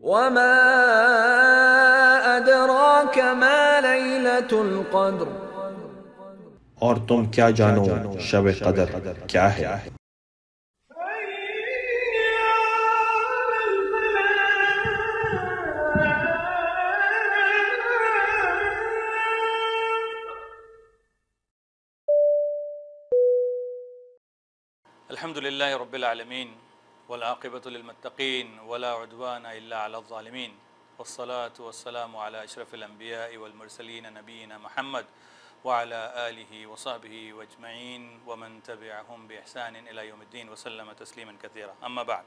وما أدراك ما ليلة القدر اور تم کیا جانو شب قدر کیا ہے؟ الحمد للہ رب العالمین والعاقبۃ للمتقین ولا عدوان الا علی الظالمین والصلاة والسلام علی اشرف الانبیاء والمرسلین نبینا محمد وعلى آلہ وصحبہ واجمعین ومن تبعهم بإحسان الى یوم الدین وسلم تسلیما کثیرا اما بعد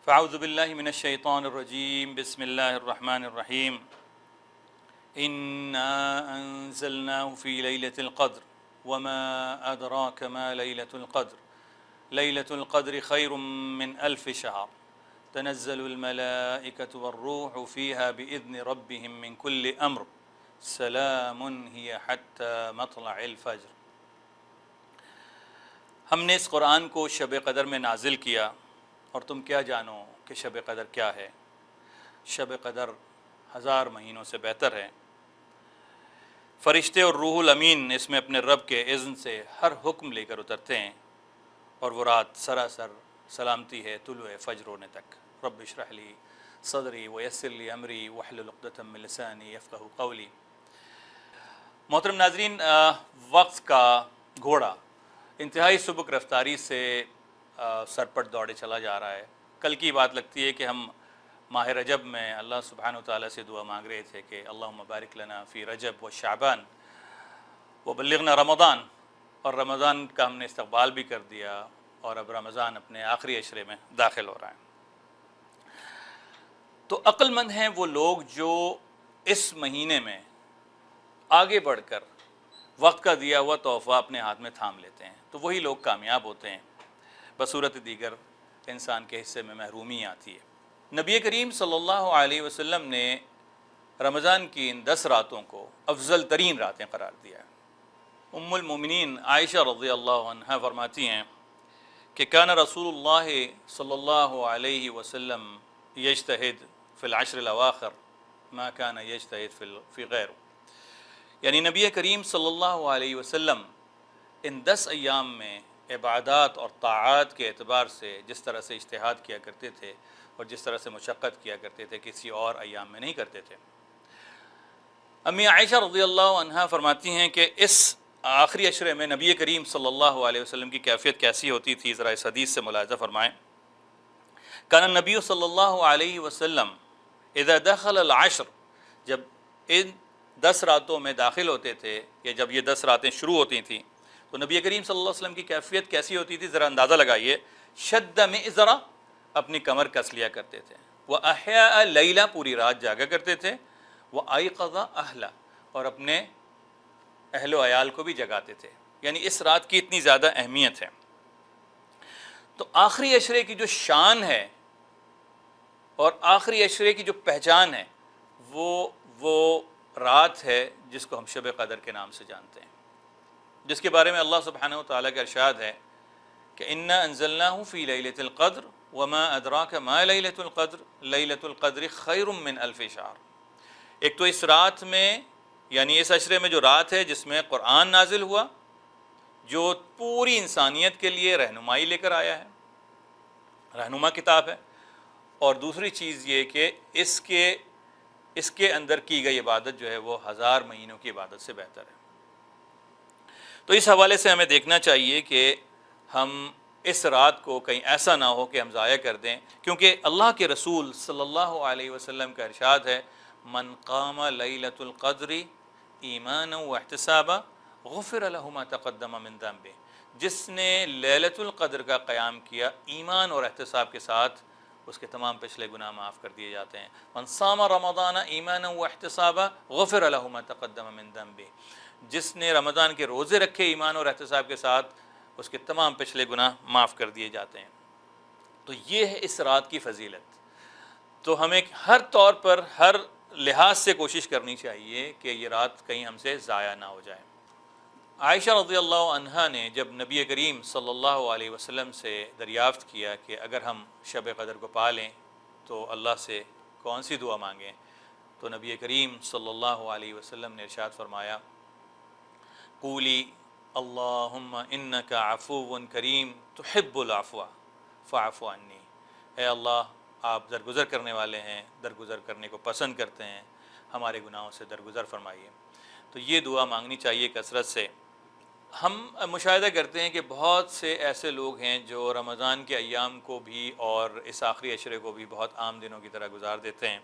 فاعوذ باللہ من الشیطان الرجیم بسم اللہ الرحمن الرحیم انا انزلناه فی لیلۃ القدر وما أدراك ما ليلة القدر ليلة القدر خير من 1000 شهر تنزل الملائكة والروح فيها بإذن ربهم من كل أمر سلام هي حتى مطلع الفجر۔ ہم نے اس قرآن کو شب قدر میں نازل کیا، اور تم کیا جانو کہ شب قدر کیا ہے؟ شب قدر 1000 مہینوں سے بہتر ہے۔ فرشتے اور روح الامین اس میں اپنے رب کے اذن سے ہر حکم لے کر اترتے ہیں، اور وہ رات سراسر سلامتی ہے طلوع فجر ہونے تک۔ رب اشرح لی صدری ویسر لی امری واحلل عقدۃ من لسانی یفقہوا قولی۔ محترم ناظرین، وقت کا گھوڑا انتہائی سبک رفتاری سے سرپٹ دوڑے چلا جا رہا ہے۔ کل کی بات لگتی ہے کہ ہم ماہ رجب میں اللہ سبحانہ وتعالیٰ سے دعا مانگ رہے تھے کہ اللہم بارک لنا فی رجب و شعبان و بلغنا رمضان، اور رمضان کا ہم نے استقبال بھی کر دیا، اور اب رمضان اپنے آخری عشرے میں داخل ہو رہا ہے۔ تو عقل مند ہیں وہ لوگ جو اس مہینے میں آگے بڑھ کر وقت کا دیا ہوا تحفہ اپنے ہاتھ میں تھام لیتے ہیں، تو وہی لوگ کامیاب ہوتے ہیں۔ بصورت دیگر انسان کے حصے میں محرومی آتی ہے۔ نبی کریم صلی اللہ علیہ وسلم نے رمضان کی ان 10 راتوں کو افضل ترین راتیں قرار دیا ہے۔ ام المومنین عائشہ رضی اللہ عنہا فرماتی ہیں کہ کان رسول اللہ صلی اللہ علیہ وسلم یجتہد فی العشر الاواخر ما کان یجتہد فی غیر، یعنی نبی کریم صلی اللہ علیہ وسلم ان 10 ایام میں عبادات اور طاعات کے اعتبار سے جس طرح سے اجتہاد کیا کرتے تھے اور جس طرح سے مشقت کیا کرتے تھے کسی اور ایام میں نہیں کرتے تھے۔ امی عائشہ رضی اللہ عنہا فرماتی ہیں کہ اس آخری عشرے میں نبی کریم صلی اللہ علیہ وسلم کی کیفیت کیسی ہوتی تھی، ذرا اس حدیث سے ملاحظہ فرمائیں۔ کان النبی صلی اللہ علیہ وسلم اذا دخل العشر، جب ان 10 راتوں میں داخل ہوتے تھے، یا جب یہ 10 راتیں شروع ہوتی تھیں، تو نبی کریم صلی اللہ علیہ وسلم کی کیفیت کیسی ہوتی تھی ذرا اندازہ لگائیے۔ شد مئزرا، اپنی کمر کس لیا کرتے تھے، وَأَحْيَاءَ اللَّيْلَ، پوری رات جاگا کرتے تھے، وَأَيْقَظَ أَهْلَ، اور اپنے اہل و عیال کو بھی جگاتے تھے۔ یعنی اس رات کی اتنی زیادہ اہمیت ہے۔ تو آخری عشرے کی جو شان ہے اور آخری عشرے کی جو پہچان ہے، وہ رات ہے جس کو ہم شب قدر کے نام سے جانتے ہیں، جس کے بارے میں اللہ سبحانہ وتعالیٰ کا ارشاد ہے کہ انا انزلناہ فی لیلۃ القدر وما ادراک ما لیلۃ القدر لیلۃ القدر خیر من 1000 شہر۔ ایک تو اس رات میں، یعنی اس عشرے میں جو رات ہے جس میں قرآن نازل ہوا، جو پوری انسانیت کے لیے رہنمائی لے کر آیا ہے، رہنما کتاب ہے، اور دوسری چیز یہ کہ اس کے اندر کی گئی عبادت جو ہے وہ 1000 مہینوں کی عبادت سے بہتر ہے۔ تو اس حوالے سے ہمیں دیکھنا چاہیے کہ ہم اس رات کو کہیں ایسا نہ ہو کہ ہم ضائع کر دیں، کیونکہ اللہ کے رسول صلی اللہ علیہ وسلم کا ارشاد ہے من قام لیلۃ القدر ایمانا واحتسابا غفر له ما تقدم من ذنبہ، جس نے لیلۃ القدر کا قیام کیا ایمان اور احتساب کے ساتھ، اس کے تمام پچھلے گناہ معاف کر دیے جاتے ہیں۔ من صام رمضان ایمانا واحتسابا غفر له ما تقدم من ذنبہ، جس نے رمضان کے روزے رکھے ایمان اور احتساب کے ساتھ، اس کے تمام پچھلے گناہ معاف کر دیے جاتے ہیں۔ تو یہ ہے اس رات کی فضیلت۔ تو ہمیں ہر طور پر، ہر لحاظ سے کوشش کرنی چاہیے کہ یہ رات کہیں ہم سے ضائع نہ ہو جائے۔ عائشہ رضی اللہ عنہا نے جب نبی کریم صلی اللہ علیہ وسلم سے دریافت کیا کہ اگر ہم شب قدر کو پا لیں تو اللہ سے کون سی دعا مانگیں؟ تو نبی کریم صلی اللہ علیہ وسلم نے ارشاد فرمایا قولی اللہم انک عفو کریم تحب العفو فاعف عنی، اے اللہ آپ درگزر کرنے والے ہیں، درگزر کرنے کو پسند کرتے ہیں، ہمارے گناہوں سے درگزر فرمائیے۔ تو یہ دعا مانگنی چاہیے کثرت سے۔ ہم مشاہدہ کرتے ہیں کہ بہت سے ایسے لوگ ہیں جو رمضان کے ایام کو بھی اور اس آخری عشرے کو بھی بہت عام دنوں کی طرح گزار دیتے ہیں،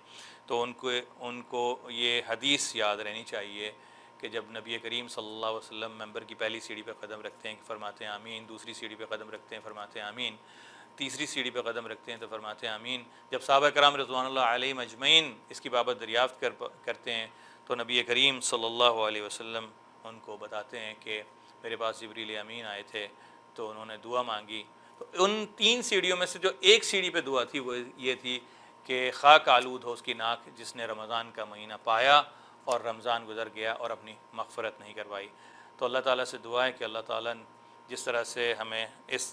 تو ان کو یہ حدیث یاد رہنی چاہیے کہ جب نبی کریم صلی اللہ علیہ وسلم ممبر کی پہلی سیڑھی پہ قدم رکھتے ہیں کہ فرماتے ہیں آمین، دوسری سیڑھی پہ قدم رکھتے ہیں فرماتے ہیں آمین، تیسری سیڑھی پہ قدم رکھتے ہیں تو فرماتے ہیں آمین۔ جب صحابہ کرام رضوان اللہ علیہم اجمعین اس کی بابت دریافت کرتے ہیں تو نبی کریم صلی اللہ علیہ وسلم ان کو بتاتے ہیں کہ میرے پاس جبریل امین آئے تھے تو انہوں نے دعا مانگی، تو ان 3 سیڑھیوں میں سے جو ایک سیڑھی پہ دعا تھی وہ یہ تھی کہ خاک آلود ہو اس کی ناک جس نے رمضان کا مہینہ پایا اور رمضان گزر گیا اور اپنی مغفرت نہیں کروائی۔ تو اللہ تعالیٰ سے دعا ہے کہ اللہ تعالیٰ جس طرح سے ہمیں اس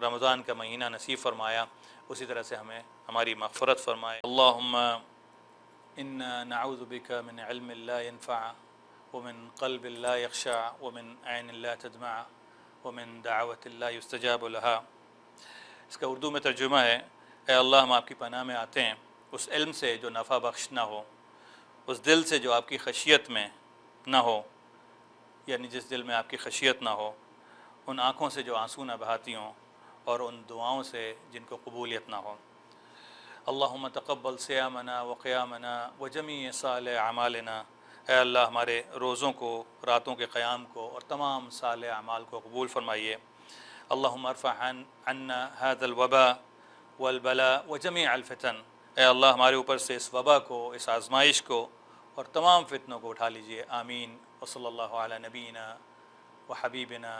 رمضان کا مہینہ نصیب فرمایا اسی طرح سے ہمیں ہماری مغفرت فرمائے۔ اللہم انا نعوذ بک من علم لا ينفع ومن قلب لا يخشع ومن عین لا تدمع ومن دعوت لا يستجاب لها۔ اس کا اردو میں ترجمہ ہے، اے اللہ ہم آپ کی پناہ میں آتے ہیں اس علم سے جو نفع بخش نہ ہو، اس دل سے جو آپ کی خشیت میں نہ ہو، یعنی جس دل میں آپ کی خشیت نہ ہو، ان آنکھوں سے جو آنسو نہ بہاتی ہوں، اور ان دعاؤں سے جن کو قبولیت نہ ہو۔ اللہم تقبل صیامنا وقیامنا وجمیع صالح اعمالنا، اے اللہ ہمارے روزوں کو، راتوں کے قیام کو اور تمام صالح اعمال کو قبول فرمائیے۔ اللہم ارفع عنا هذا الوباء والبلاء وجمیع الفتن، اے اللہ ہمارے اوپر سے اس وبا کو، اس آزمائش کو اور تمام فتنوں کو اٹھا لیجئے، آمین۔ وصلی اللہ علی نبینا وحبیبنا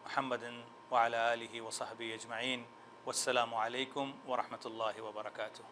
محمد وعلی آلہ وصحبہ اجمعین، والسلام علیکم ورحمۃ اللہ وبرکاتہ۔